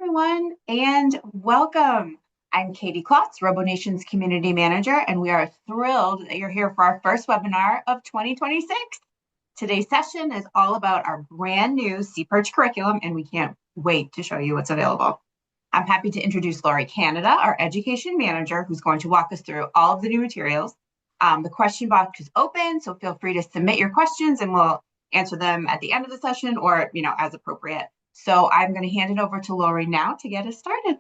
everyone, and welcome. I'm Katie Klotz, RoboNation's Community Manager, and we are thrilled that you're here for our first webinar of 2026. Today's session is all about our brand new SeaPerch curriculum, and we can't wait to show you what's available. I'm happy to introduce Lori Canada, our Education Manager, who's going to walk us through all of the new materials. The question box is open, so feel free to submit your questions, and we'll answer them at the end of the session or, as appropriate. So I'm going to hand it over to Lori now to get us started.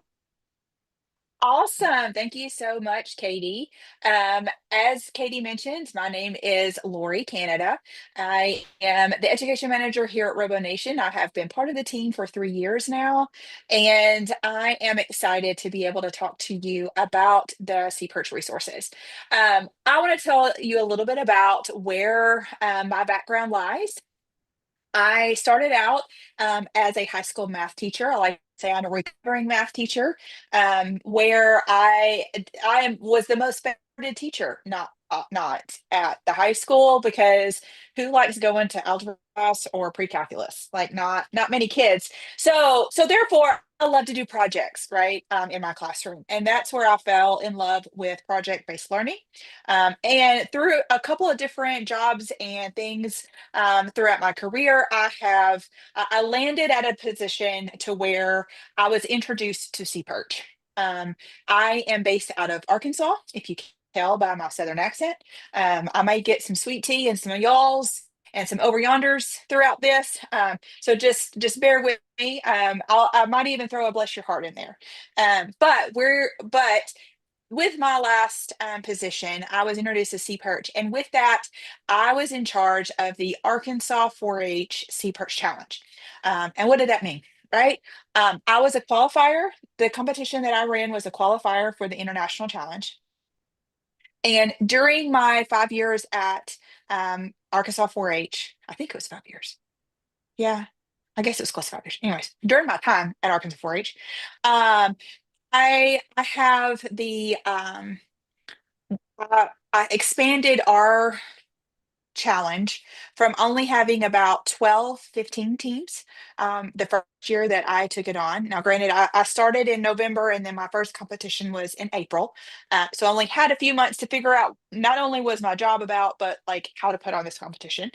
Awesome. Thank you so much, Katie. As Katie mentioned, my name is Lori Canada. I am the education manager here at RoboNation. I have been part of the team for 3 years now, and I am excited to be able to talk to you about the SeaPerch resources. I want to tell you a little bit about where my background lies. I started out as a high school math teacher. I like to say I'm a recovering math teacher, where was the most favored teacher, not at the high school, because who likes going to algebra class or pre-calculus? Like not many kids. So therefore, I love to do projects, right, in my classroom, and that's where I fell in love with project-based learning. And through a couple of different jobs and things throughout my career, I landed at a position to where I was introduced to SeaPerch. I am based out of Arkansas, if you can tell by my southern accent. I might get some sweet tea and some y'alls and some over yonders throughout this. So just bear with me. I might even throw a bless your heart in there. But with my last position, I was introduced to SeaPerch, and with that, I was in charge of the Arkansas 4-H SeaPerch Challenge. And what did that mean? Right? I was a qualifier. The competition that I ran was a qualifier for the International Challenge. And during my 5 years at Arkansas 4-H, I think it was 5 years. Yeah, I guess it was close to 5 years. Anyways, during my time at Arkansas 4-H, um, I have I expanded our challenge from only having about 12, 15 teams the first year that I took it on. Now, granted, I started in November and then my first competition was in April. So I only had a few months to figure out not only was my job about, but like how to put on this competition.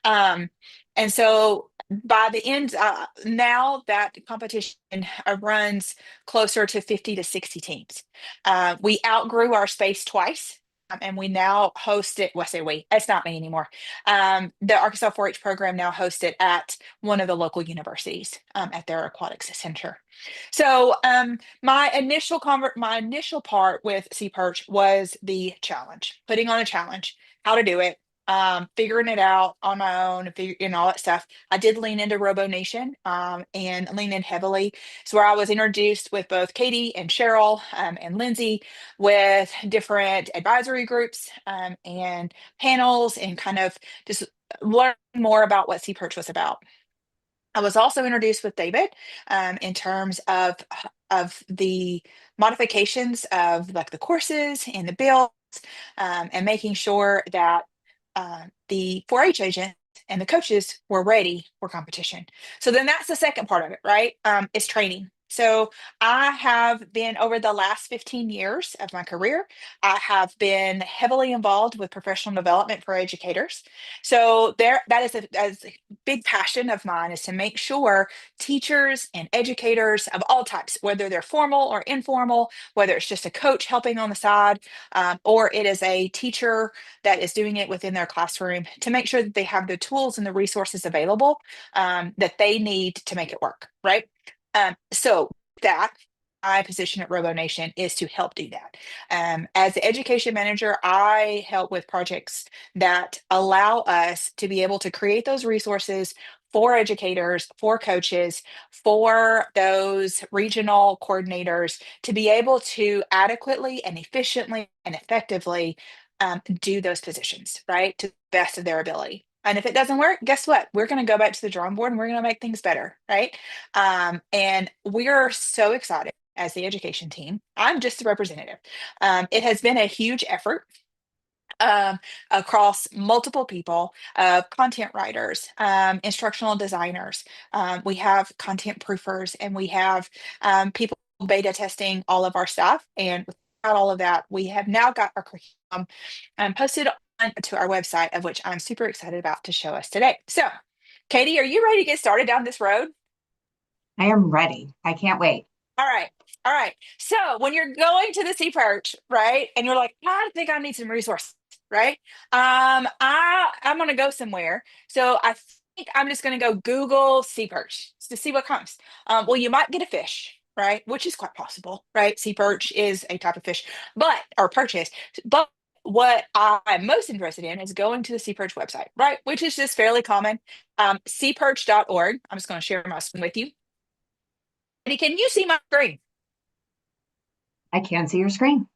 Um, and so by the end, now that competition runs closer to 50 to 60 teams. We outgrew our space twice. And we now host it. Well, I say we, it's not me anymore. The Arkansas 4-H program now hosts it at one of the local universities at their aquatics center. So my initial part with SeaPerch was the challenge, putting on a challenge, how to do it, figuring it out on my own, and all that stuff. I did lean into RoboNation and lean in heavily. So where I was introduced with both Katie and Cheryl and Lindsay with different advisory groups and panels and kind of just learn more about what SeaPerch was about. I was also introduced with David in terms of the modifications of like the courses and the builds and making sure that the 4-H agents and the coaches were ready for competition. So then that's the second part of it, right? Is training. So I have been over the last 15 years of my career, I have been heavily involved with professional development for educators. So that is a big passion of mine, is to make sure teachers and educators of all types, whether they're formal or informal, whether it's just a coach helping on the side, or it is a teacher that is doing it within their classroom, to make sure that they have the tools and the resources available that they need to make it work, right? So that my position at RoboNation is to help do that. As the education manager, I help with projects that allow us to be able to create those resources for educators, for coaches, for those regional coordinators to be able to adequately and efficiently and effectively do those positions, right, to the best of their ability. And if it doesn't work, guess what? We're going to go back to the drawing board and we're going to make things better, right? And we're so excited as the education team. I'm just the representative. It has been a huge effort. um, across multiple people, content writers, instructional designers. We have content proofers, and we have people beta testing all of our stuff. And without all of that, we have now got our curriculum posted on to our website, of which I'm super excited about to show us today. So, Katie, are you ready to get started down this road? I am ready. I can't wait. All right. All right. So when you're going to the SeaPerch, right, and you're like, I think I need some resources, right? I'm gonna go somewhere. So I think I'm just gonna go Google SeaPerch to see what comes. Well, you might get a fish, right? Which is quite possible, right? SeaPerch is a type of fish, but or purchase. But what I'm most interested in is going to the SeaPerch website, right? Which is just fairly common. Seaperch.org. I'm just going to share my screen with you. Can you see my screen? I can see your screen.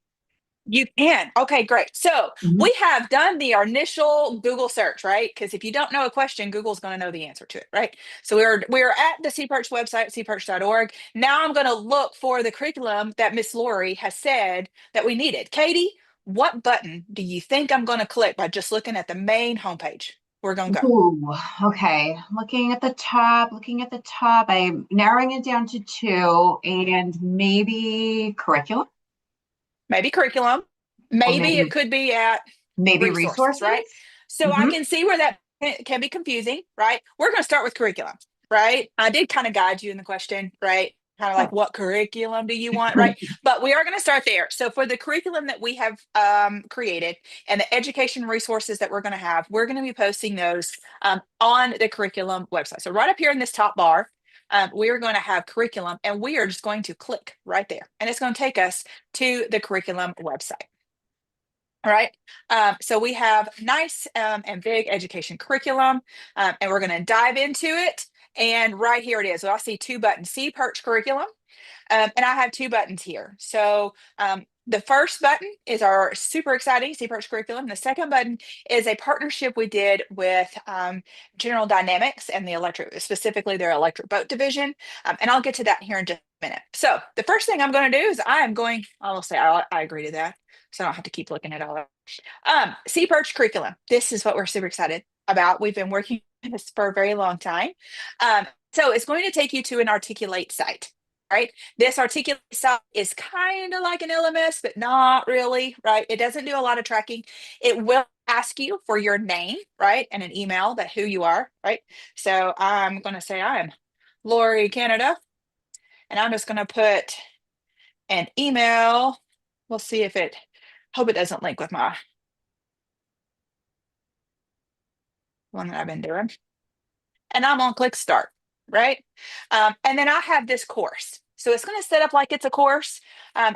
You can. Okay, great. So Mhm. we have done the initial Google search, right? Because if you don't know a question, Google's going to know the answer to it, right? So we're at the SeaPerch website, seaperch.org. Now I'm going to look for the curriculum that Miss Lori has said that we needed. Katie, what button do you think I'm going to click by just looking at the main homepage? We're going to go. Ooh, okay. Looking at the top, I'm narrowing it down to two and maybe curriculum Maybe curriculum. or Maybe it could be at maybe resources, right? resources. So I Hmm. can see where that can be confusing, right? We're going to start with curriculum, right? I did kind of guide you in the question, right? Kind of like, Sure. what curriculum do you want, right? But we are going to start there. So for the curriculum that we have created and the education resources that we're going to have, we're going to be posting those on the curriculum website. So right up here in this top bar, we are going to have curriculum, and we are just going to click right there. And it's going to take us to the curriculum website. All right. So we have nice and big education curriculum, and we're going to dive into it. And right here it is. So I see two buttons, See Perch Curriculum, and I have two buttons here. So the first button is our super exciting See Perch Curriculum. The second button is a partnership we did with General Dynamics and the electric, specifically their electric boat division. And I'll get to that here in just a minute. So the first thing I'm going to do is I'll say I agree to that. So I don't have to keep looking at all that. SeaPerch curriculum. This is what we're super excited about. We've been working on this for a very long time. So it's going to take you to an Articulate site, right? This Articulate site is kind of like an LMS, but not really, right? It doesn't do a lot of tracking. It will ask you for your name, right? And an email that who you are, right? So I'm going to say I am Lori Canada, and I'm just going to put an email. We'll see if it, hope it doesn't link with my one that I've been doing. And I'm on click start, right? And then I have this course. So it's going to set up like it's a course.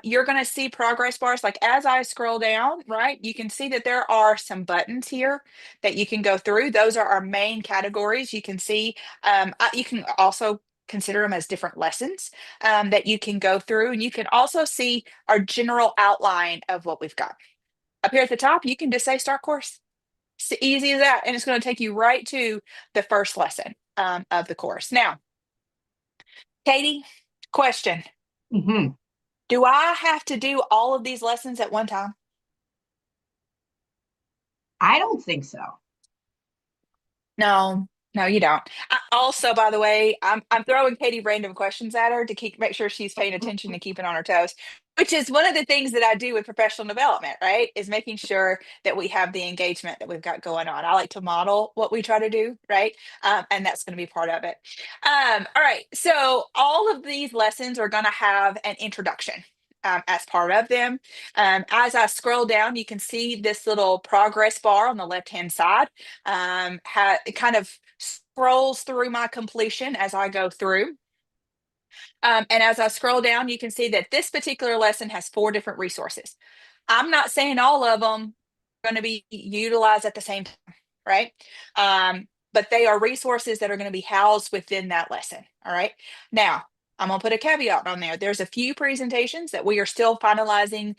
You're going to see progress bars. Like as I scroll down, right, you can see that there are some buttons here that you can go through. Those are our main categories. You can see, you can also consider them as different lessons that you can go through. And you can also see our general outline of what we've got. Up here at the top, you can just say start course. It's easy as that. And it's going to take you right to the first lesson of the course. Now, Katie, question. Hmm. Do I have to do all of these lessons at one time? I don't think so. No, no, you don't. Also, by the way, I'm throwing Katie random questions at her to make sure she's paying attention and keeping on her toes, which is one of the things that I do with professional development, right? Is making sure that we have the engagement that we've got going on. I like to model what we try to do, right? And that's going to be part of it. All right. So all of these lessons are going to have an introduction. As part of them. As I scroll down, you can see this little progress bar on the left-hand side. It kind of scrolls through my completion as I go through. And as I scroll down, you can see that this particular lesson has 4 different resources. I'm not saying all of them are going to be utilized at the same time, right? But they are resources that are going to be housed within that lesson. All right. Now, I'm going to put a caveat on there. There's a few presentations that we are still finalizing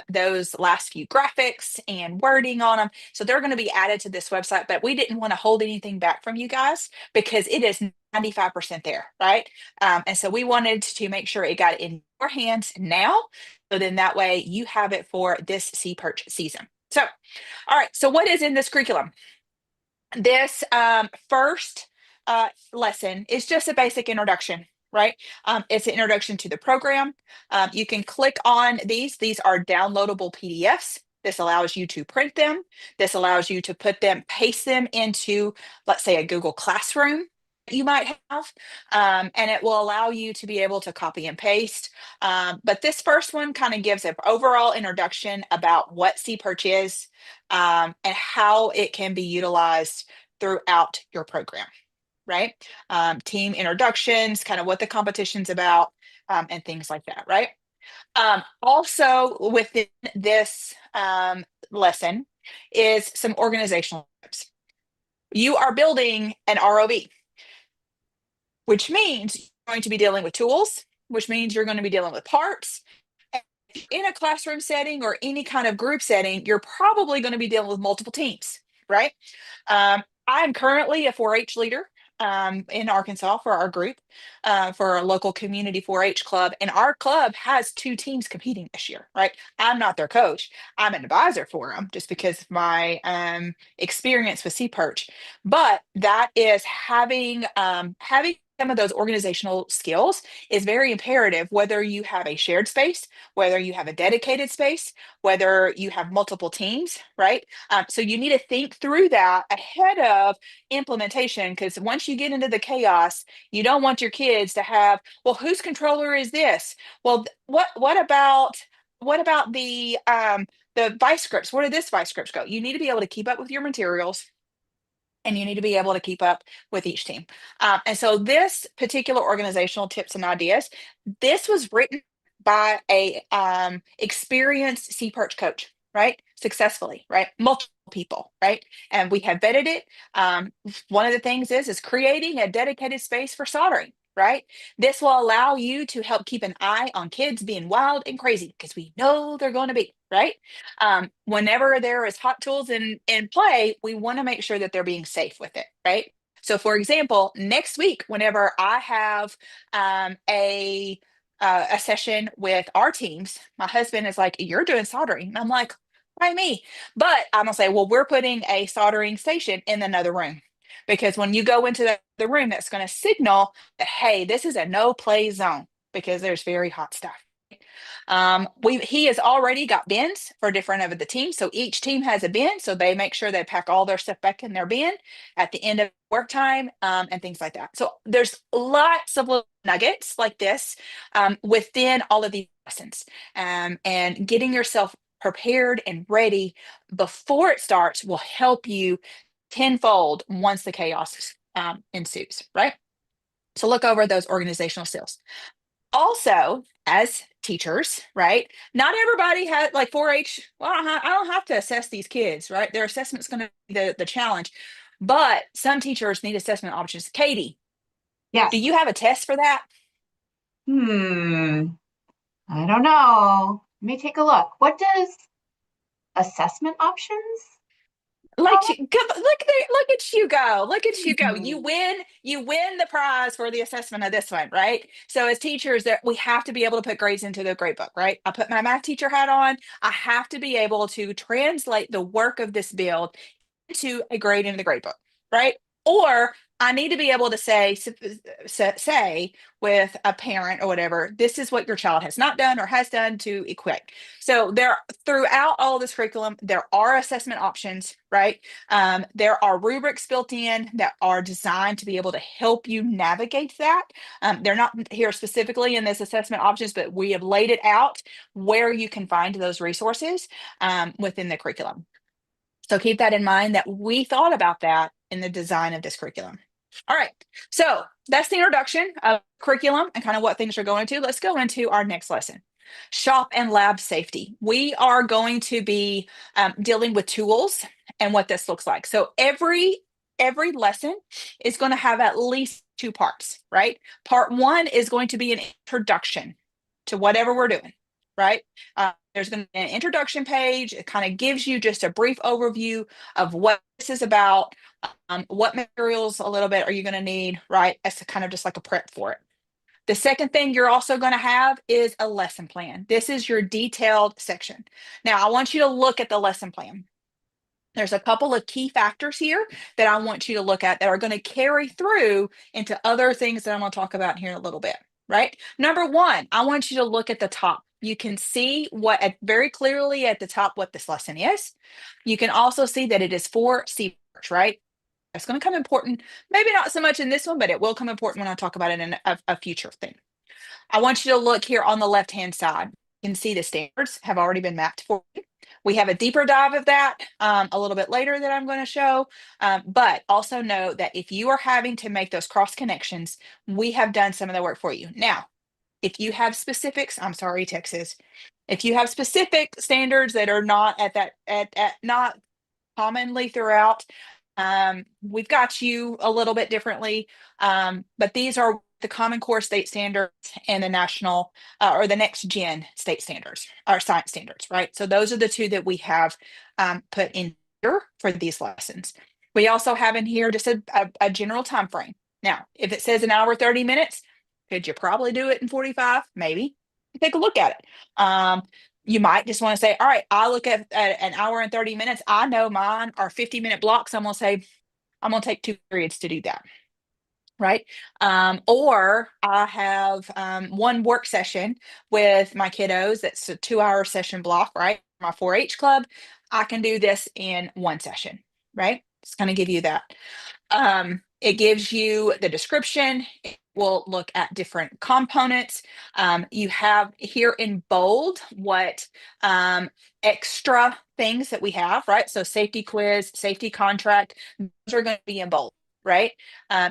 those last few graphics and wording on them. So they're going to be added to this website, but we didn't want to hold anything back from you guys because it is 95% there, right? And so we wanted to make sure it got in your hands now. So then that way you have it for this SeaPerch season. So, all right. So what is in this curriculum? This first lesson is just a basic introduction, right? It's an introduction to the program. You can click on these. These are downloadable PDFs. This allows you to print them. This allows you to paste them into, let's say, a Google Classroom you might have, and it will allow you to be able to copy and paste. But this first one kind of gives an overall introduction about what SeaPerch is, and how it can be utilized throughout your program, right? Team introductions, kind of what the competition's about, and things like that, right? Also within this lesson is some organizational tips. You are building an ROV, which means you're going to be dealing with tools, which means you're going to be dealing with parts. In a classroom setting or any kind of group setting, you're probably going to be dealing with multiple teams, right? I'm currently a 4-H leader in Arkansas for our group, for a local community 4-H club. And our club has 2 teams competing this year, right? I'm not their coach. I'm an advisor for them just because of my experience with SeaPerch. But that is having some of those organizational skills is very imperative, whether you have a shared space, whether you have a dedicated space, whether you have multiple teams, right? So you need to think through that ahead of implementation, because once you get into the chaos, you don't want your kids to have, well, whose controller is this? Well, what about the vice scripts? Where did this vice scripts go? You need to be able to keep up with your materials, and you need to be able to keep up with each team. And so this particular organizational tips and ideas, this was written by a experienced SeaPerch coach, right? Successfully, right? Multiple people, right? And we have vetted it. One of the things is creating a dedicated space for soldering, right? This will allow you to help keep an eye on kids being wild and crazy, because we know they're going to be, right? Whenever there is hot tools in play, we want to make sure that they're being safe with it, right? So, for example, next week, whenever I have a session with our teams, my husband is like, "You're doing soldering," and I'm like, "Why me?" But I'm gonna say, "Well, we're putting a soldering station in another room." Because when you go into the room, that's going to signal that, hey, this is a no play zone, because there's very hot stuff. He has already got bins for different of the teams. So each team has a bin. So they make sure they pack all their stuff back in their bin at the end of work time, and things like that. So there's lots of little nuggets like this within all of these lessons, and getting yourself prepared and ready before it starts will help you tenfold once the chaos ensues, right? So look over those organizational skills. Also, as teachers, right? Not everybody has like 4-H. Well, I don't have to assess these kids, right? Their assessment's going to be the challenge, but some teachers need assessment options. Katie, do Yes. you have a test for that? Hmm. I don't know. Let me take a look. What does assessment options Like call you, look there, look at you go, look at you it? go. You win the prize for the assessment of this one, right? So as teachers, that we have to be able to put grades into the grade book, right? I put my math teacher hat on. I have to be able to translate the work of this build into a grade in the grade book, right? Or I need to be able to say with a parent or whatever, this is what your child has not done or has done to equate. So there, throughout all this curriculum, there are assessment options, right? There are rubrics built in that are designed to be able to help you navigate that. They're not here specifically in this assessment options, but we have laid it out where you can find those resources within the curriculum. So keep that in mind, that we thought about that in the design of this curriculum. All right, so that's the introduction of curriculum and kind of what things are going to. Let's go into our next lesson. Shop and lab safety. We are going to be dealing with tools and what this looks like. So every lesson is going to have at least 2 parts, right? Part 1 is going to be an introduction to whatever we're doing, right? There's going to be an introduction page. It kind of gives you just a brief overview of what this is about, what materials a little bit are you going to need, right? As kind of just like a prep for it. The second thing you're also going to have is a lesson plan. This is your detailed section. Now, I want you to look at the lesson plan. There's a couple of key factors here that I want you to look at that are going to carry through into other things that I'm going to talk about here in a little bit, right? Number one, I want you to look at the top. You can see very clearly at the top what this lesson is. You can also see that it is for SeaPerch, right? It's going to come important, maybe not so much in this one, but it will come important when I talk about it in a future thing. I want you to look here on the left-hand side. You can see the standards have already been mapped for you. We have a deeper dive of that a little bit later that I'm going to show. But also know that if you are having to make those cross connections, we have done some of the work for you. Now, if you have specifics, I'm sorry, Texas. If you have specific standards that are not not commonly throughout, we've got you a little bit differently. But these are the Common Core state standards and the national or the next gen state standards, or science standards, right? So those are the two that we have put in here for these lessons. We also have in here just a general time frame. Now, if it says an hour, 30 minutes, could you probably do it in 45? Maybe. Take a look at it. You might just want to say, all right, I look at an hour and 30 minutes. I know mine are 50-minute blocks. I'm going to say, I'm going to take 2 periods to do that. Right. Or I have one work session with my kiddos. That's a 2-hour session block, right? My 4-H club. I can do this in one session, right? It's going to give you that. It gives you the description. It will look at different components. You have here in bold what extra things that we have, right? So safety quiz, safety contract, those are going to be in bold, right?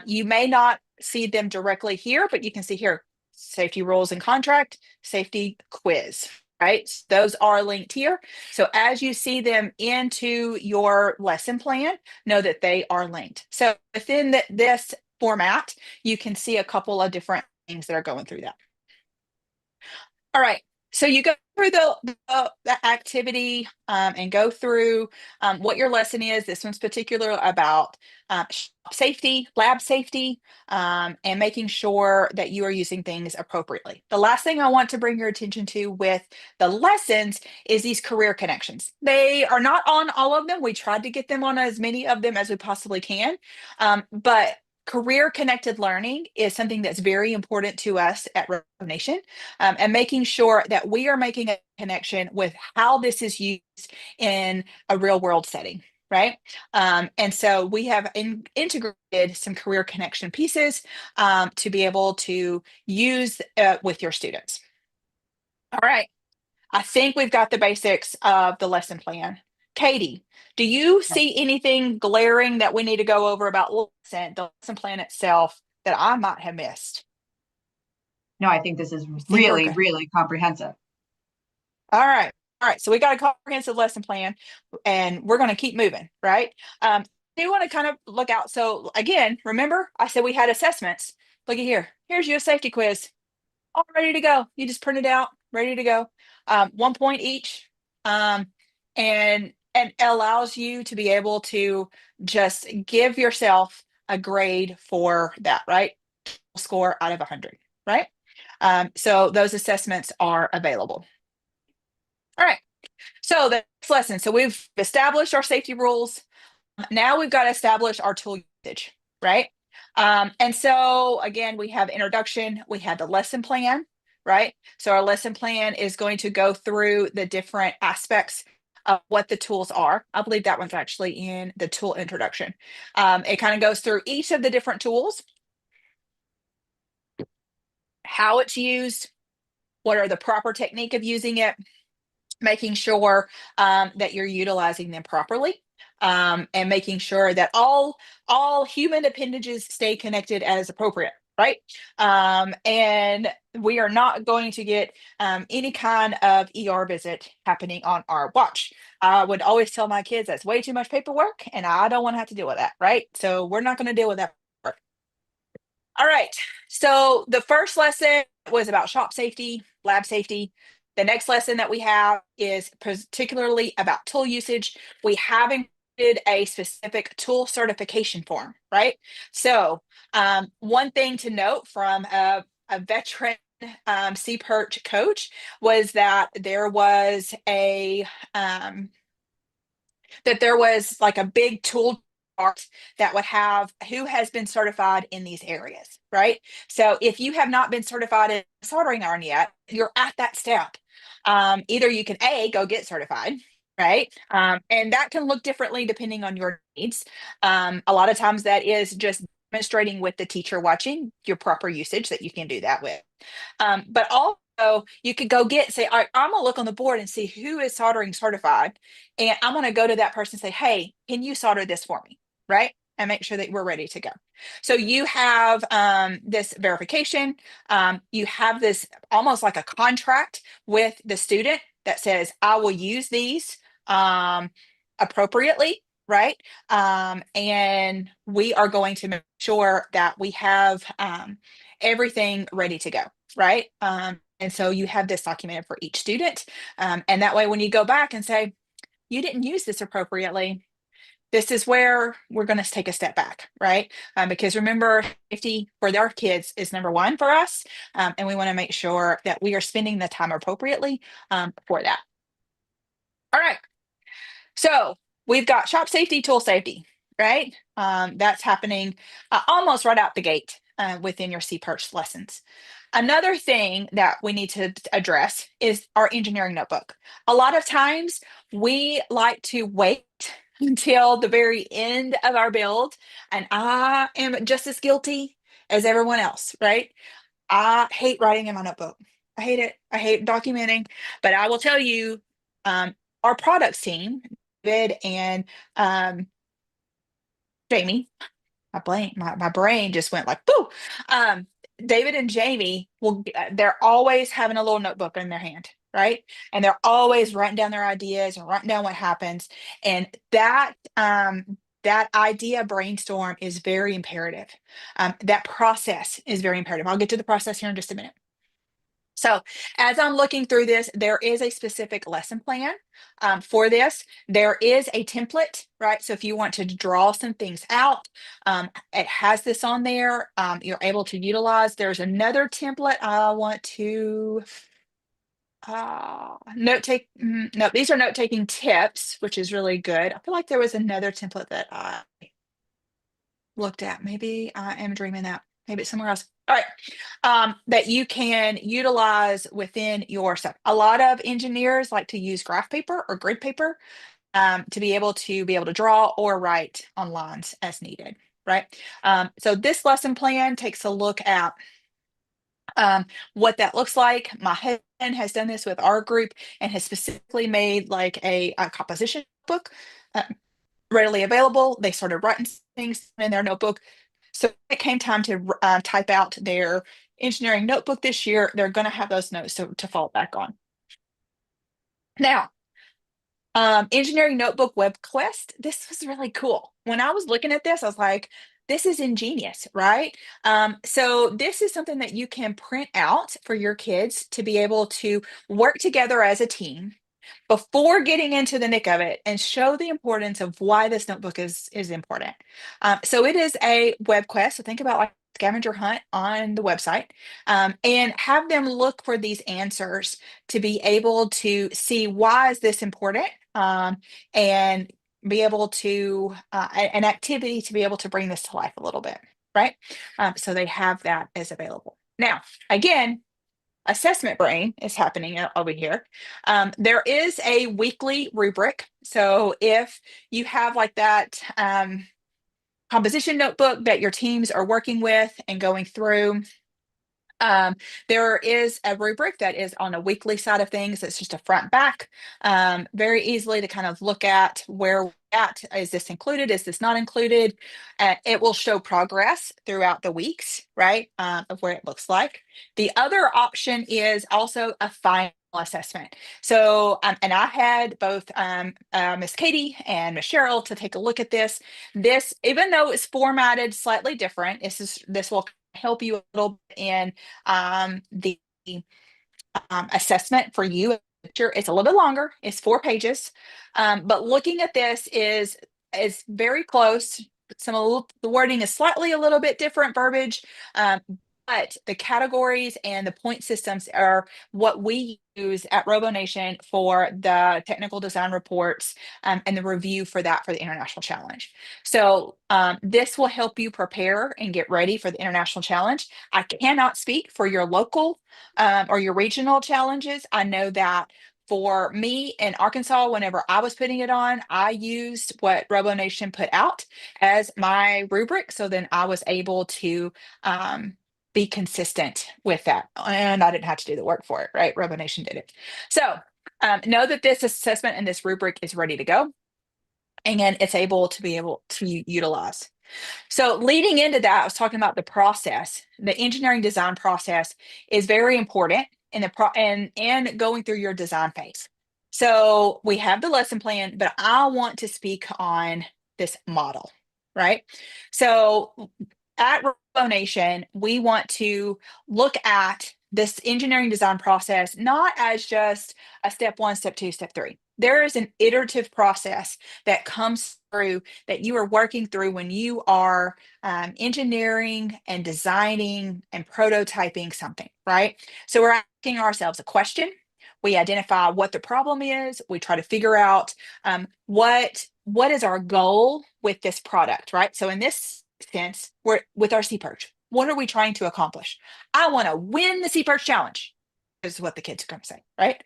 You may not see them directly here, but you can see here, safety rules and contract, safety quiz, right? Those are linked here. So as you see them into your lesson plan, know that they are linked. So within this format, you can see a couple of different things that are going through that. All right. So you go through the activity and go through what your lesson is. This one's particular about safety, lab safety, and making sure that you are using things appropriately. The last thing I want to bring your attention to with the lessons is these career connections. They are not on all of them. We tried to get them on as many of them as we possibly can, but career connected learning is something that's very important to us at RoboNation, and making sure that we are making a connection with how this is used in a real world setting, right? And so we have integrated some career connection pieces to be able to use with your students. All right. I think we've got the basics of the lesson plan. Katie, do you see anything glaring that we need to go over about the lesson plan itself that I might have missed? No, I think this is Think we're really, good? really comprehensive. All right. All right. So we got a comprehensive lesson plan and we're going to keep moving, right? I do want to kind of look out. So again, remember I said we had assessments. Look at here. Here's your safety quiz. All ready to go. You just print it out, ready to go. 1 point each. And allows you to be able to just give yourself a grade for that, right? Score out of 100, right? So those assessments are available. All right. So the next lesson. So we've established our safety rules. Now we've got to establish our tool usage, right? And so again, we have introduction, we have the lesson plan, right? So our lesson plan is going to go through the different aspects of what the tools are. I believe that one's actually in the tool introduction. It kind of goes through each of the different tools, how it's used, what are the proper technique of using it, making sure that you're utilizing them properly, and making sure that all human appendages stay connected as appropriate, right? And we are not going to get any kind of ER visit happening on our watch. I would always tell my kids that's way too much paperwork and I don't want to have to deal with that, right? So we're not going to deal with that. All right. So the first lesson was about shop safety, lab safety. The next lesson that we have is particularly about tool usage. We have included a specific tool certification form, right? So one thing to note from a veteran SeaPerch coach was that um, there was like a big tool chart that would have who has been certified in these areas, right? So if you have not been certified in soldering iron yet, you're at that step. Either you can go get certified, right? And that can look differently depending on your needs. A lot of times that is just demonstrating with the teacher watching your proper usage that you can do that with. But also, you could say, all right, I'm going to look on the board and see who is soldering certified. And I'm going to go to that person and say, hey, can you solder this for me? Right. And make sure that we're ready to go. So you have this verification. You have this almost like a contract with the student that says, I will use these appropriately. Right. And we are going to make sure that we have everything ready to go. Right. And so you have this documented for each student. And that way, when you go back and say, you didn't use this appropriately, this is where we're going to take a step back, right? Because remember, safety for their kids is number one for us. And we want to make sure that we are spending the time appropriately for that. All right. So we've got shop safety, tool safety, right? That's happening almost right out the gate within your SeaPerch lessons. Another thing that we need to address is our engineering notebook. A lot of times we like to wait until the very end of our build, and I am just as guilty as everyone else, right? I hate writing in my notebook. I hate it. I hate documenting, but I will tell you, our products team, David and Jamie, my brain just went like, boo. Um, David and Jamie they're always having a little notebook in their hand, right? And they're always writing down their ideas and writing down what happens. And that idea brainstorm is very imperative. That process is very imperative. I'll get to the process here in just a minute. So as I'm looking through this, there is a specific lesson plan for this. There is a template, right? So if you want to draw some things out, it has this on there. You're able to utilize. There's another template I want to note take. No, these are note taking tips, which is really good. I feel like there was another template that I looked at. Maybe I am dreaming that. Maybe it's somewhere else. All right. That you can utilize within your stuff. A lot of engineers like to use graph paper or grid paper to be able to draw or write on lines as needed. Right. So this lesson plan takes a look at what that looks like. My husband has done this with our group and has specifically made like a composition book readily available. They started writing things in their notebook. So it came time to type out their engineering notebook this year. They're going to have those notes to fall back on. Now, engineering notebook web quest. This was really cool. When I was looking at this, I was like, this is ingenious, right? So this is something that you can print out for your kids to be able to work together as a team before getting into the nick of it and show the importance of why this notebook is important. So it is a web quest. So think about like scavenger hunt on the website and have them look for these answers to be able to see why is this important and be able to an activity to be able to bring this to life a little bit, right? So they have that as available. Now, again, assessment brain is happening over here. There is a weekly rubric. So if you have like that composition notebook that your teams are working with and going through, there is a rubric that is on a weekly side of things. It's just a front back, very easily to kind of look at where we're at. Is this included? Is this not included? It will show progress throughout the weeks, right, of where it looks like. The other option is also a final assessment. So, and I had both Miss Katie and Miss Cheryl to take a look at this. This, even though it's formatted slightly different, this will help you a little bit in the assessment for you. It's a little bit longer. It's 4 pages, but looking at this is very close. The wording is slightly a little bit different verbiage, But the categories and the point systems are what we use at RoboNation for the technical design reports and the review for that for the International Challenge. So this will help you prepare and get ready for the International Challenge. I cannot speak for your local or your regional challenges. I know that for me in Arkansas, whenever I was putting it on, I used what RoboNation put out as my rubric. So then I was able to be consistent with that. And I didn't have to do the work for it, right? RoboNation did it. So know that this assessment and this rubric is ready to go and it's able to utilize. So leading into that, I was talking about the process. The engineering design process is very important in and going through your design phase. So we have the lesson plan, but I want to speak on this model, right? So at RoboNation, we want to look at this engineering design process not as just a step one, step two, step three. There is an iterative process that comes through that you are working through when you are engineering and designing and prototyping something, right? So we're asking ourselves a question. We identify what the problem is. We try to figure out what is our goal with this product, right? So in this sense, we're with our SeaPerch. What are we trying to accomplish? I want to win the SeaPerch challenge. Is what the kids are going to say, right?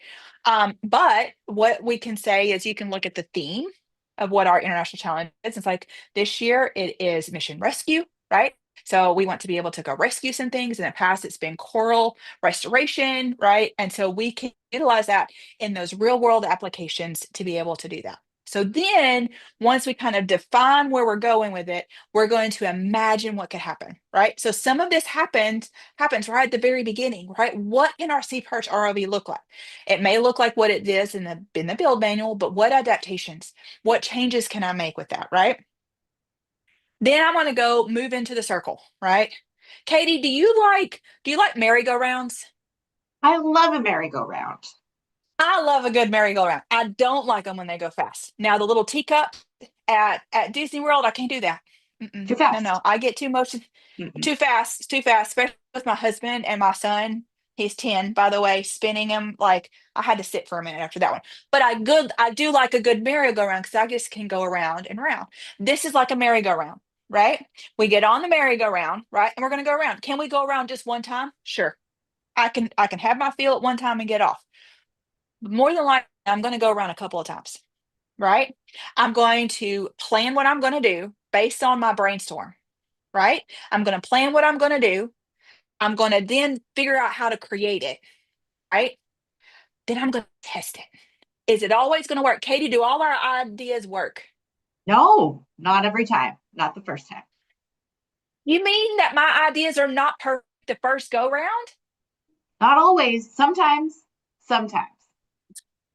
But what we can say is you can look at the theme of what our international challenge is. It's like this year it is mission rescue, right? So we want to be able to go rescue some things. In the past, it's been coral restoration, right? And so we can utilize that in those real world applications to be able to do that. So then once we kind of define where we're going with it, we're going to imagine what could happen, right? So some of this happens right at the very beginning, right? What can our SeaPerch ROV look like? It may look like what it is in the build manual, but what adaptations, what changes can I make with that, right? Then I want to go move into the circle, right? Katie, do you like merry-go-rounds? I love a merry-go-round. I love a good merry-go-round. I don't like them when they go fast. Now the little teacup at Disney World, I can't do that. Too No, fast. no, I get too motion Mm-mm. too fast. It's too fast, especially with my husband and my son. He's 10, by the way, spinning him like I had to sit for a minute after that one. But I do like a good merry-go-round because I just can go around and around. This is like a merry-go-round, right? We get on the merry-go-round, right? And we're gonna go around. Can we go around just one time? Sure. I can have my feel at one time and get off. More than likely, I'm gonna go around a couple of times, right? I'm going to plan what I'm gonna do based on my brainstorm, right? I'm going to plan what I'm going to do. I'm going to then figure out how to create it, right? Then I'm going to test it. Is it always going to work? Katie, do all our ideas work? No, not every time. Not the first time. You mean that my ideas are not perfect the first go round? Not always. Sometimes. Sometimes.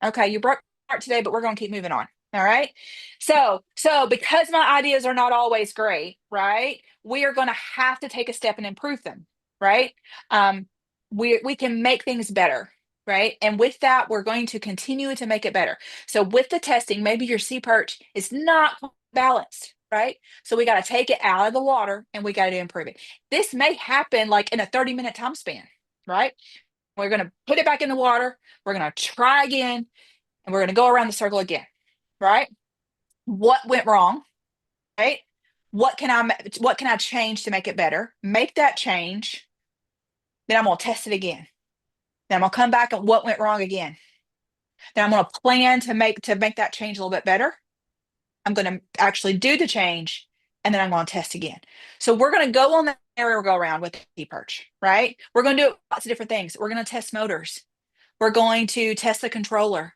Okay, you broke my heart today, but we're going to keep moving on. All right. So because my ideas are not always great, right? We are going to have to take a step and improve them, right? Um, we can make things better, right? And with that, we're going to continue to make it better. So with the testing, maybe your sea perch is not balanced, right? So we got to take it out of the water and we got to improve it. This may happen like in a 30-minute time span, right? We're going to put it back in the water. We're going to try again and we're going to go around the circle again, right? What went wrong, right? What can I change to make it better? Make that change. Then I'm going to test it again. Then I'm going to come back and what went wrong again. Then I'm going to plan to make that change a little bit better. I'm going to actually do the change and then I'm going to test again. So we're going to go on the merry-go-round with the perch, right? We're going to do lots of different things. We're going to test motors. We're going to test the controller.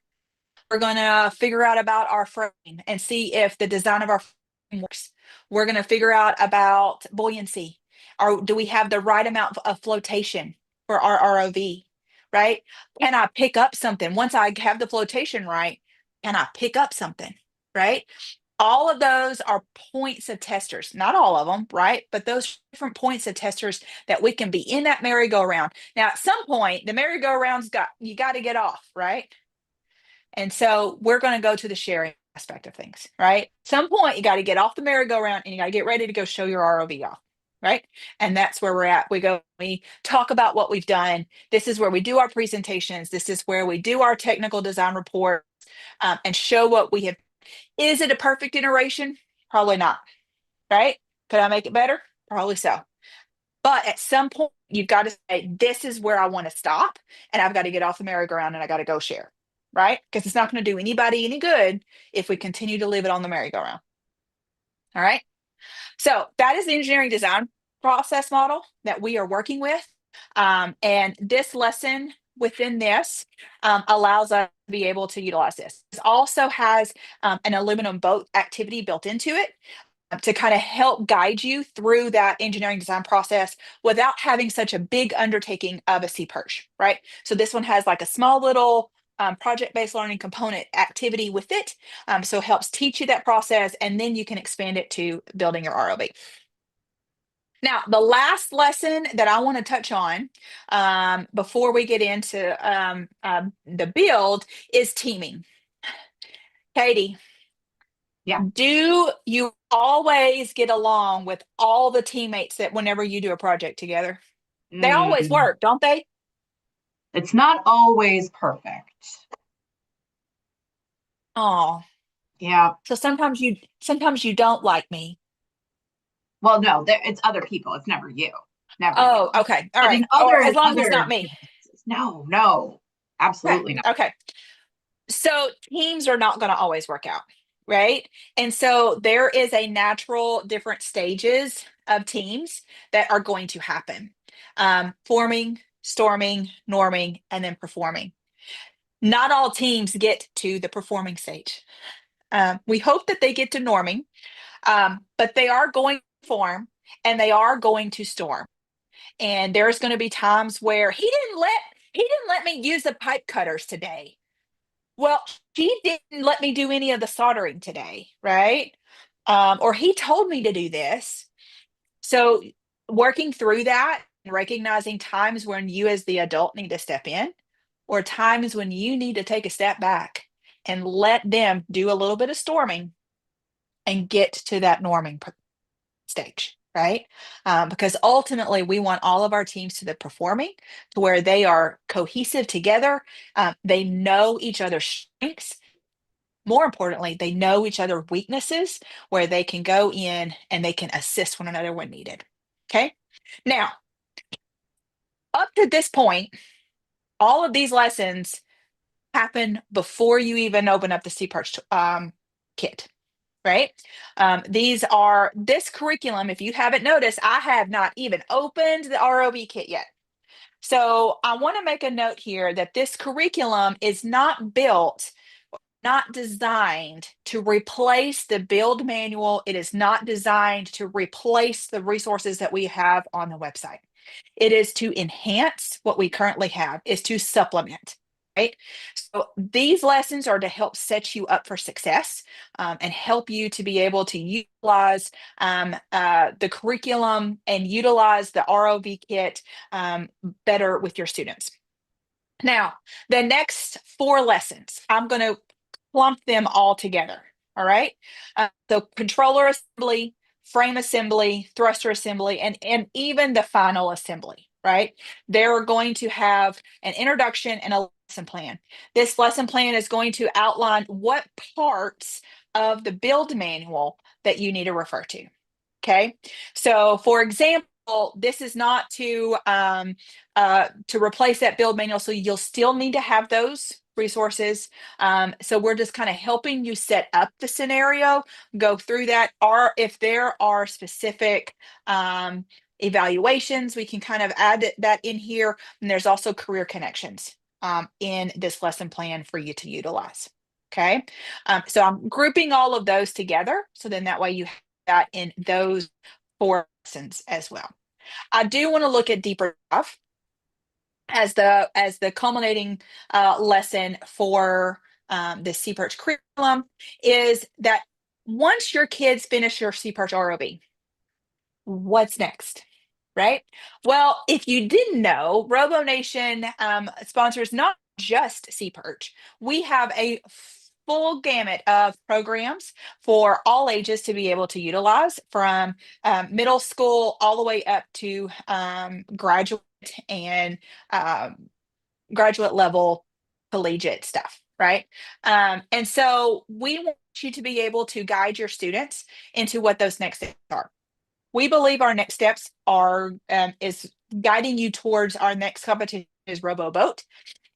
We're going to figure out about our frame and see if the design of our frame works. We're going to figure out about buoyancy. Or do we have the right amount of flotation for our ROV, right? Can I pick up something? Once I have the flotation right, can I pick up something, right? All of those are points of testers, not all of them, right? But those different points of testers that we can be in that merry-go-round. Now, at some point, the merry-go-round's you got to get off, right? And so we're going to go to the sharing aspect of things, right? At some point, you got to get off the merry-go-round and you got to get ready to go show your ROV off. right? And that's where we're at. We talk about what we've done. This is where we do our presentations. This is where we do our technical design report, and show what we have. Is it a perfect iteration? Probably not, right? Could I make it better? Probably so. But at some point, you've got to say, this is where I want to stop, and I've got to get off the merry-go-round and I got to go share, right? Because it's not going to do anybody any good if we continue to leave it on the merry-go-round. All right. So that is the engineering design process model that we are working with. And this lesson within this allows us to be able to utilize this. This also has an aluminum boat activity built into it to kind of help guide you through that engineering design process without having such a big undertaking of a SeaPerch, right? So this one has like a small little project-based learning component activity with it. So it helps teach you that process, and then you can expand it to building your ROV. Now, the last lesson that I want to touch on before we get into the build is teaming. Katie, Yeah. do you always get along with all the teammates that whenever you do a project together? They always Mm, work, don't they? it's not always perfect. Oh, Yeah. so sometimes you don't like me. Well, no, it's other people. It's never you. Never you. Oh, okay. All But right. in Or as other long as it's not other me. businesses, no, no, Okay. absolutely not. Okay. So teams are not going to always work out, right? And so there is a natural different stages of teams that are going to happen. Forming, storming, norming, and then performing. Not all teams get to the performing stage. We hope that they get to norming, but they are going to form and they are going to storm. And there's going to be times where he didn't let me use the pipe cutters today. Well, she didn't let me do any of the soldering today, right? Or he told me to do this. So working through that and recognizing times when you as the adult need to step in, or times when you need to take a step back and let them do a little bit of storming and get to that norming stage, right? Because ultimately, we want all of our teams to the performing to where they are cohesive together. They know each other's strengths. More importantly, they know each other's weaknesses where they can go in and they can assist one another when needed. Okay. Now, up to this point, all of these lessons happen before you even open up the SeaPerch kit, right? This curriculum, if you haven't noticed, I have not even opened the ROV kit yet. So I want to make a note here that this curriculum is not built, not designed to replace the build manual. It is not designed to replace the resources that we have on the website. It is to enhance what we currently have, is to supplement, right? So these lessons are to help set you up for success, and help you to be able to utilize the curriculum and utilize the ROV kit better with your students. Now, the next 4 lessons, I'm going to clump them all together. All right. So controller assembly, frame assembly, thruster assembly, and even the final assembly, right? They're going to have an introduction and a lesson plan. This lesson plan is going to outline what parts of the build manual that you need to refer to. Okay. So for example, this is not to replace that build manual. So you'll still need to have those resources. So we're just kind of helping you set up the scenario, go through that. Or if there are specific evaluations, we can kind of add that in here. And there's also career connections in this lesson plan for you to utilize. Okay. So I'm grouping all of those together. So then that way you have that in those 4 lessons as well. I do want to look at deeper dive as the culminating lesson for the SeaPerch curriculum is that once your kids finish your SeaPerch ROV, what's next? Right? Well, if you didn't know, RoboNation sponsors not just SeaPerch. We have a full gamut of programs for all ages to be able to utilize, from middle school all the way up to graduate and graduate level collegiate stuff, right? And so we want you to be able to guide your students into what those next steps are. We believe our next steps are is guiding you towards our next competition is RoboBoat,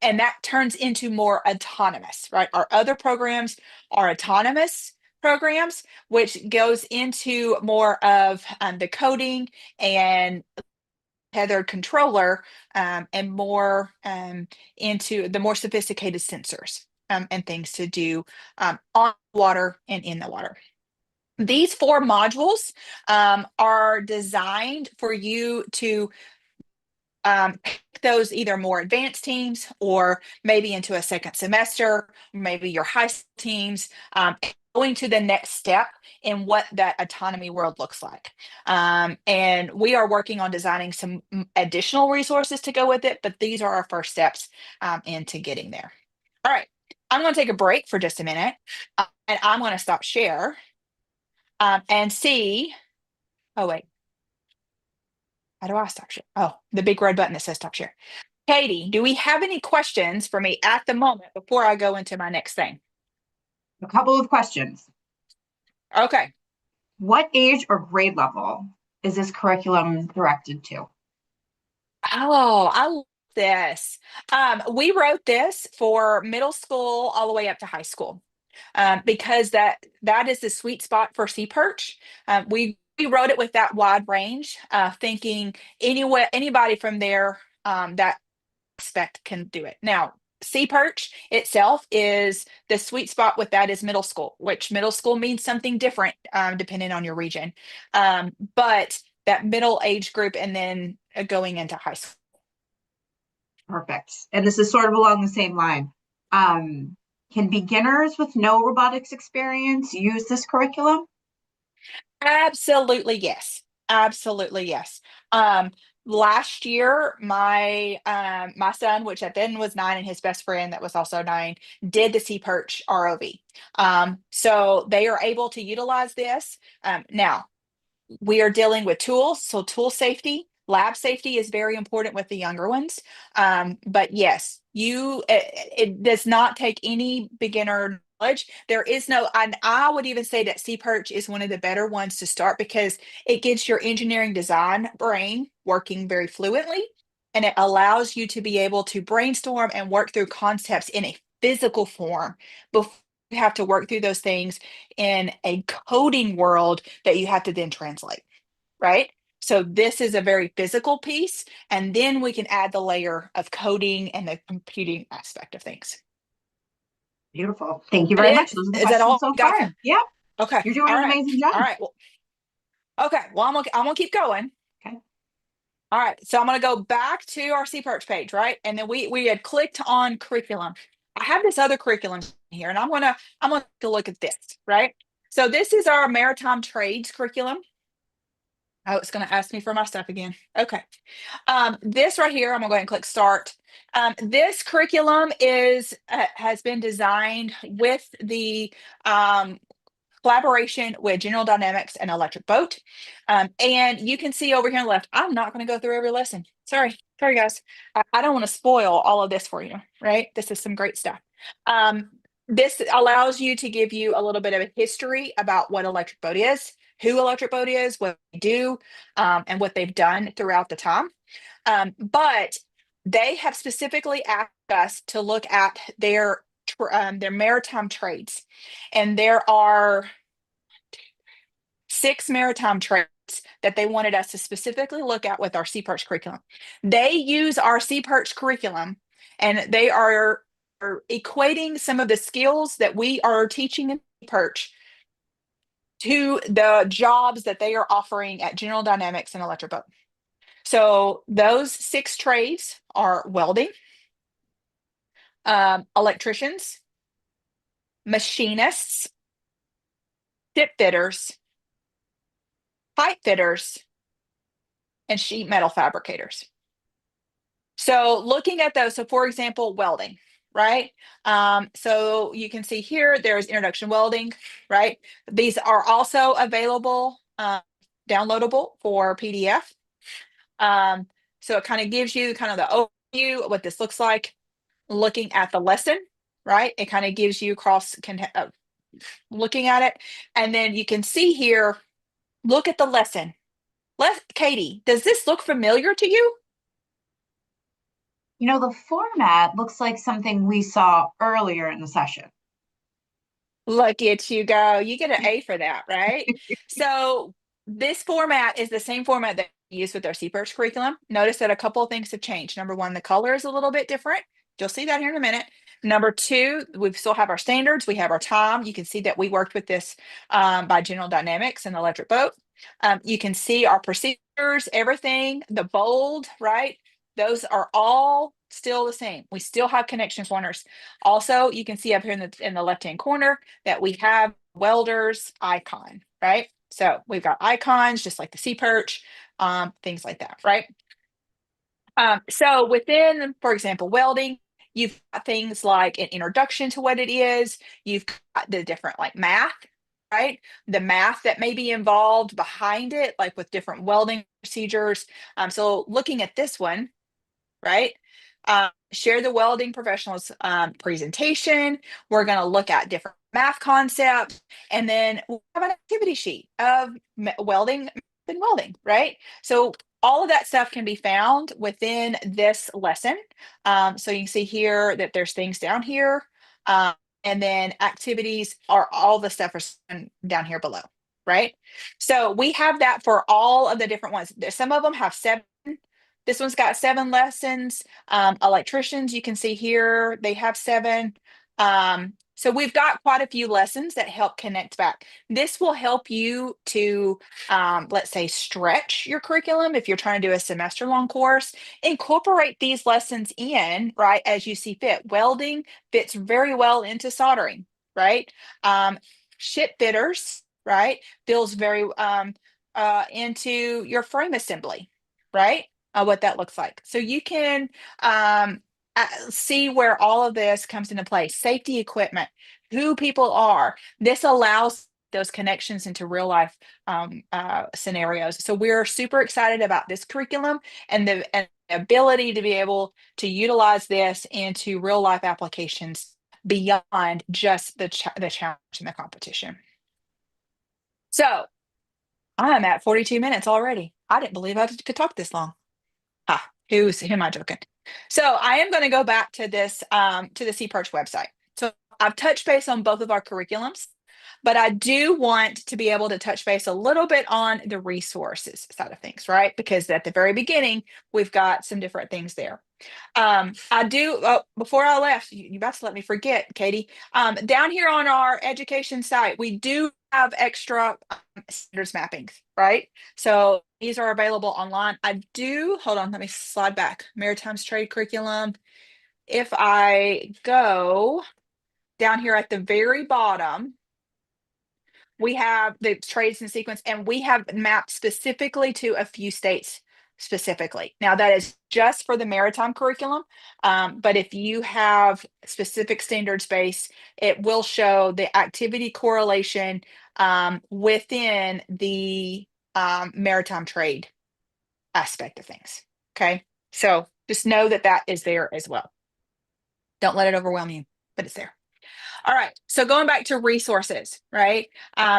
and that turns into more autonomous, right? Our other programs are autonomous programs, which goes into more of the coding and tethered controller, and more into the more sophisticated sensors and things to do on water and in the water. These four modules are designed for you to pick those either more advanced teams or maybe into a second semester, maybe your high school teams, going to the next step in what that autonomy world looks like. And we are working on designing some additional resources to go with it, but these are our first steps into getting there. All right, I'm going to take a break for just a minute, and I'm going to stop share and see. Oh, wait. How do I stop share? Oh, the big red button that says stop share. Katie, do we have any questions for me at the moment before I go into my next thing? A couple of questions. Okay. What age or grade level is this curriculum directed to? Oh, I love this. We wrote this for middle school all the way up to high school, because that is the sweet spot for SeaPerch. We wrote it with that wide range, thinking anybody from there that aspect can do it. Now, SeaPerch itself is the sweet spot with that is middle school, which middle school means something different depending on your region. But that middle age group and then going into high school. Perfect. And this is sort of along the same line. Can beginners with no robotics experience use this curriculum? Absolutely yes. Absolutely yes. Last year, my son, which at then was 9, and his best friend that was also 9, did the SeaPerch ROV. So they are able to utilize this. Now, we are dealing with tools, so tool safety, lab safety is very important with the younger ones. But yes, it does not take any beginner knowledge. There is no, and I would even say that SeaPerch is one of the better ones to start because it gets your engineering design brain working very fluently, and it allows you to be able to brainstorm and work through concepts in a physical form before you have to work through those things in a coding world that you have to then translate, right? So this is a very physical piece, and then we can add the layer of coding and the computing aspect of things. Beautiful. Thank you That very it? much. Those are the Is that questions all so you got? far. Yep. Okay. You're doing All an right. amazing job. All right. Well, okay. Well, I'm gonna keep going. Okay. All right. So I'm gonna go back to our SeaPerch page, right? And then we had clicked on curriculum. I have this other curriculum here, and I'm gonna take a look at this, right? So this is our maritime trades curriculum. Oh, it's going to ask me for my stuff again. Okay. This right here, I'm gonna go ahead and click start. This curriculum is has been designed with the collaboration with General Dynamics and Electric Boat. And you can see over here on the left, I'm not going to go through every lesson. Sorry guys. I don't want to spoil all of this for you, right? This is some great stuff. This allows you to give you a little bit of a history about what Electric Boat is, who Electric Boat is, what they do, and what they've done throughout the time. But they have specifically asked us to look at their maritime trades, and there are 6 maritime trades that they wanted us to specifically look at with our SeaPerch curriculum. They use our SeaPerch curriculum, and they are equating some of the skills that we are teaching in SeaPerch to the jobs that they are offering at General Dynamics and Electric Boat. So those 6 trades are welding, electricians, machinists, ship fitters, pipe fitters, and sheet metal fabricators. So looking at those, so for example, welding. right? So you can see here, there's introduction welding, right? These are also available, downloadable for PDF. So it kind of gives you kind of the overview of what this looks like looking at the lesson, right? It kind of gives you looking at it. And then you can see here, look at the lesson. Katie, does this look familiar to you? You know, the format looks like something we saw earlier in the session. Look at you go. You get an A for that, right? So this format is the same format that we use with our SeaPerch curriculum. Notice that a couple of things have changed. Number one, the color is a little bit different. You'll see that here in a minute. Number two, we still have our standards. We have our time. You can see that we worked with this by General Dynamics and Electric Boat. You can see our procedures, everything, the bold, right? Those are all still the same. We still have connection pointers. Also, you can see up here in the left-hand corner that we have welder's icon, right? So we've got icons just like the SeaPerch, things like that, right? So within, for example, welding, you've got things like an introduction to what it is. You've got the different like math, right? The math that may be involved behind it, like with different welding procedures. So looking at this one, right? Share the welding professionals presentation. We're going to look at different math concepts, and then we'll have an activity sheet of welding and welding, right? So all of that stuff can be found within this lesson. So you can see here that there's things down here, and then activities are all the stuff are down here below, right? So we have that for all of the different ones. Some of them have 7. This one's got 7 lessons. Electricians, you can see here, they have 7. So we've got quite a few lessons that help connect back. This will help you to, let's say, stretch your curriculum if you're trying to do a semester long course. Incorporate these lessons in, right, as you see fit. Welding fits very well into soldering, right? Ship fitters, right, feels very into your frame assembly, right? What that looks like. So you can see where all of this comes into play. Safety equipment, who people are. This allows those connections into real life scenarios. So we're super excited about this curriculum and the ability to be able to utilize this into real life applications beyond just the challenge and the competition. So I'm at 42 minutes already. I didn't believe I could talk this long. Who am I joking? So I am going to go back to this to the SeaPerch website. So I've touched base on both of our curriculums, but I do want to be able to touch base a little bit on the resources side of things, right? Because at the very beginning, we've got some different things there. I do, before I left, you about to let me forget, Katie. Down here on our education site, we do have extra standards mappings, right? So these are available online. Hold on, let me slide back. Maritime's trade curriculum. If I go down here at the very bottom, we have the trades and sequence, and we have mapped specifically to a few states specifically. Now that is just for the maritime curriculum, but if you have specific standards base, it will show the activity correlation within the maritime trade aspect of things. Okay, so just know that that is there as well. Don't let it overwhelm you, but it's there. All right, so going back to resources, right?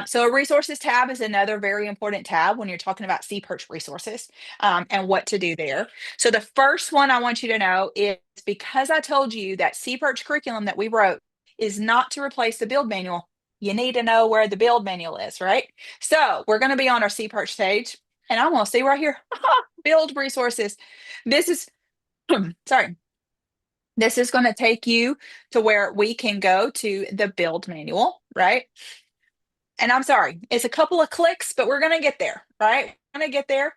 So a resources tab is another very important tab when you're talking about SeaPerch resources and what to do there. So the first one I want you to know is, because I told you that SeaPerch curriculum that we wrote is not to replace the build manual, you need to know where the build manual is, right? So we're going to be on our SeaPerch page, and I'm going to see right here, build resources. This is, sorry. This is going to take you to where we can go to the build manual, right? And I'm sorry, it's a couple of clicks, but we're going to get there, right? We're going to get there.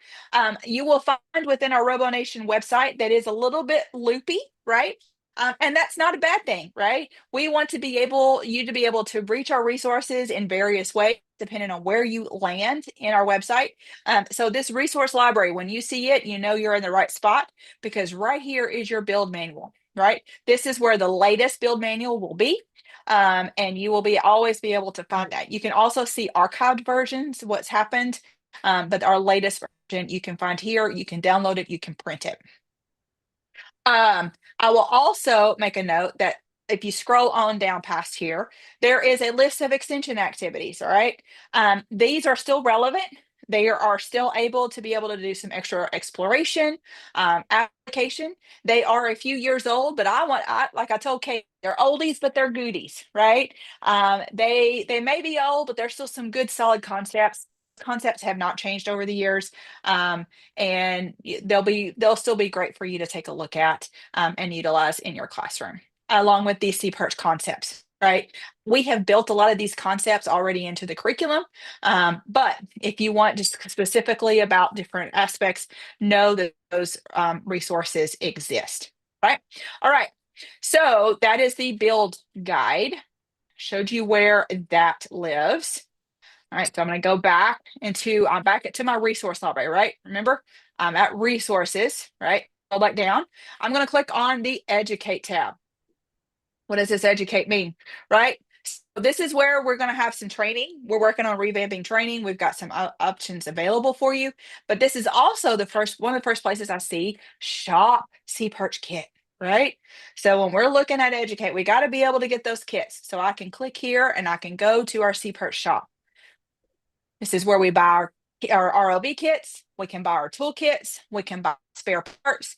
You will find within our RoboNation website that is a little bit loopy, right? And that's not a bad thing, right? We want to be able, you to be able to reach our resources in various ways, depending on where you land in our website. So this resource library, when you see it, you know you're in the right spot, because right here is your build manual. right? This is where the latest build manual will be. And you will always be able to find that. You can also see archived versions, what's happened, but our latest version you can find here. You can download it, you can print it. I will also make a note that if you scroll on down past here, there is a list of extension activities, all right? These are still relevant. They are still able to be able to do some extra exploration, application. They are a few years old, but like I told Kate, they're oldies, but they're goodies, right? They may be old, but there's still some good solid concepts. Concepts have not changed over the years. And they'll still be great for you to take a look at and utilize in your classroom, along with these SeaPerch concepts, right? We have built a lot of these concepts already into the curriculum, but if you want just specifically about different aspects, know that those resources exist, right? All right, so that is the build guide. Showed you where that lives. All right, so I'm going to go back I'm back into my resource library, right? Remember, I'm at resources, right? Go back down. I'm going to click on the educate tab. What does this educate mean, right? So this is where we're going to have some training. We're working on revamping training. We've got some options available for you, but this is also one of the first places I see shop SeaPerch kit, right? So when we're looking at educate, we got to be able to get those kits. So I can click here and I can go to our SeaPerch shop. This is where we buy our ROV kits. We can buy our toolkits. We can buy spare parts.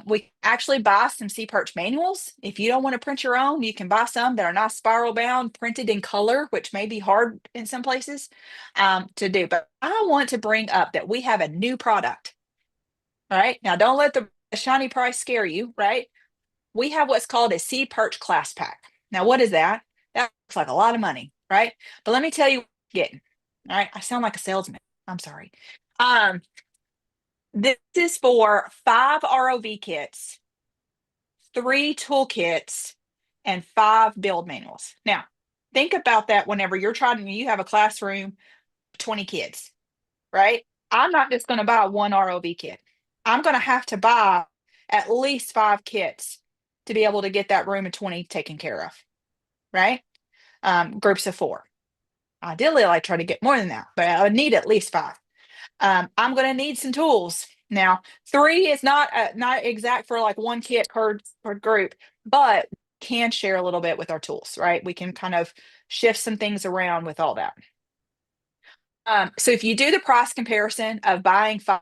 We can actually buy some SeaPerch manuals. If you don't want to print your own, you can buy some that are not spiral bound, printed in color, which may be hard in some places to do. But I want to bring up that we have a new product. All right. Now, don't let the shiny price scare you, right? We have what's called a SeaPerch class pack. Now, what is that? That looks like a lot of money, right? But let me tell you what you're getting. All right, I sound like a salesman. I'm sorry. This is for 5 ROV kits, 3 toolkits, and 5 build manuals. Now, think about that whenever you have a classroom, 20 kids, right? I'm not just going to buy one ROV kit. I'm going to have to buy at least 5 kits to be able to get that room of 20 taken care of, right? Groups of 4. Ideally, I try to get more than that, but I would need at least 5. I'm going to need some tools. Now, 3 is not exact for like 1 kit per group, but can share a little bit with our tools, right? We can kind of shift some things around with all that. So if you do the price comparison of buying 5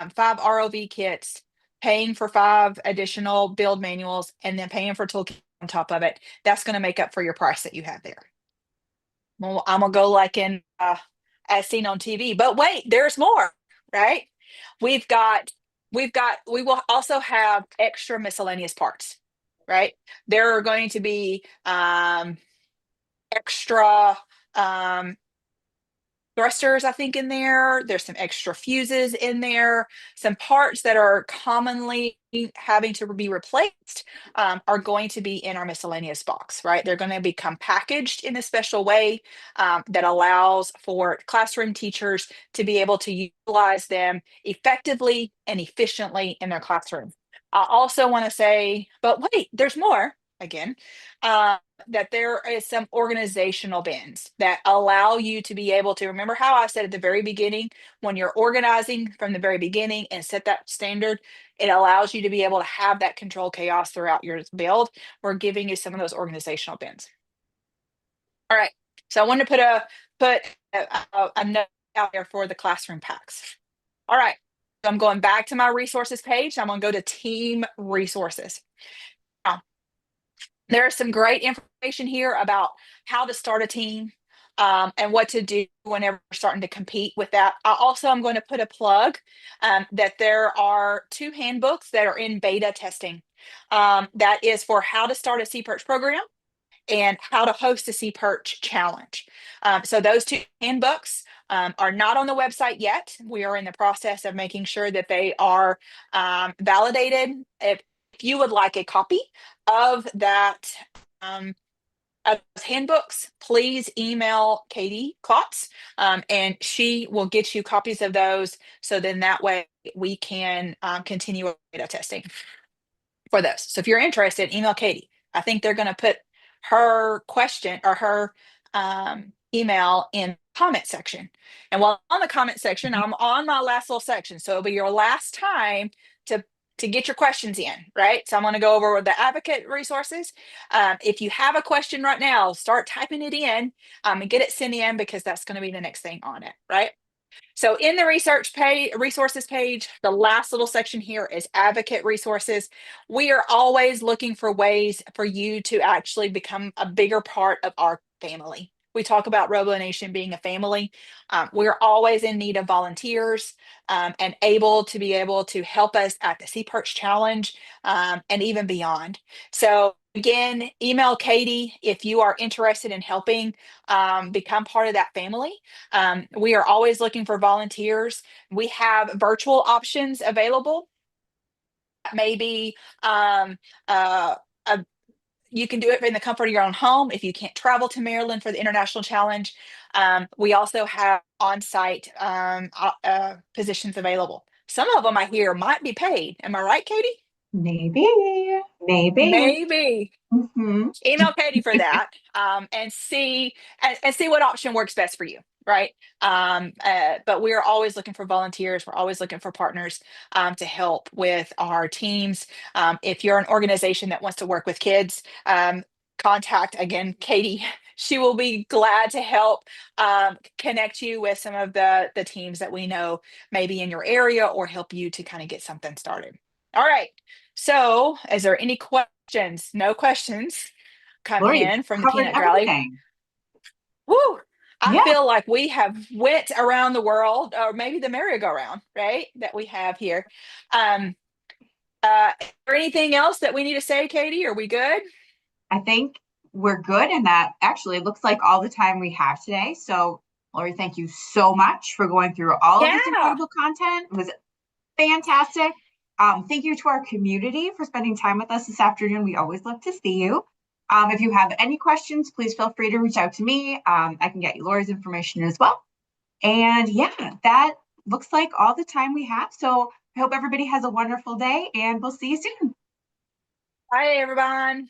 ROV kits, paying for 5 additional build manuals, and then paying for toolkit on top of it, that's going to make up for your price that you have there. Well, I'm gonna go like in as seen on TV, but wait, there's more, right? We've got, we will also have extra miscellaneous parts, right? There are going to be extra thrusters, I think, in there. There's some extra fuses in there. Some parts that are commonly having to be replaced are going to be in our miscellaneous box, right? They're going to become packaged in a special way that allows for classroom teachers to be able to utilize them effectively and efficiently in their classroom. I also want to say, but wait, there's more again. That there is some organizational bins that allow you to be able to remember how I said at the very beginning, when you're organizing from the very beginning and set that standard, it allows you to be able to have that control chaos throughout your build. We're giving you some of those organizational bins. All right, so I want to put a note out there for the classroom packs. All right, so I'm going back to my resources page. I'm going to go to team resources. Now, there's some great information here about how to start a team and what to do whenever you're starting to compete with that. I also am going to put a plug that there are 2 handbooks that are in beta testing. That is for how to start a SeaPerch program and how to host a SeaPerch challenge. So those 2 handbooks are not on the website yet. We are in the process of making sure that they are validated. If you would like a copy of that of those handbooks, please email Katie Klotz, and she will get you copies of those. So then that way we can continue beta testing. for those. So if you're interested, email Katie. I think they're going to put her question or her email in the comment section. And while on the comment section, I'm on my last little section. So it'll be your last time to get your questions in, right? So I'm going to go over the advocate resources. If you have a question right now, start typing it in and get it sent in, because that's going to be the next thing on it, right? So in the research page, resources page, the last little section here is advocate resources. We are always looking for ways for you to actually become a bigger part of our family. We talk about RoboNation being a family. We're always in need of volunteers and able to help us at the SeaPerch Challenge and even beyond. So again, email Katie if you are interested in helping become part of that family. We are always looking for volunteers. We have virtual options available. Maybe you can do it in the comfort of your own home if you can't travel to Maryland for the International Challenge. We also have on-site positions available. Some of them I hear might be paid. Am I right, Katie? Maybe, maybe. Maybe. Hmm. Email Katie for that and see what option works best for you, right? But we're always looking for volunteers. We're always looking for partners to help with our teams. If you're an organization that wants to work with kids, contact again Katie. She will be glad to help connect you with some of the teams that we know maybe in your area, or help you to kind of get something started. All right. So is there any questions? No questions coming Lori, in from the covered peanut gallery. everything. Woo! I Yeah, feel like we have went around the world, or maybe the merry-go-round, right? That we have here. Um, is there anything else that we need to say, Katie? Are we good? I think we're good. And that actually looks like all the time we have today. So, Lori, thank you so much for going through all of this Yeah. incredible content. It was fantastic. Thank you to our community for spending time with us this afternoon. We always love to see you. If you have any questions, please feel free to reach out to me. I can get you Lori's information as well. And yeah, that looks like all the time we have. So I hope everybody has a wonderful day, and we'll see you soon. Bye, everyone.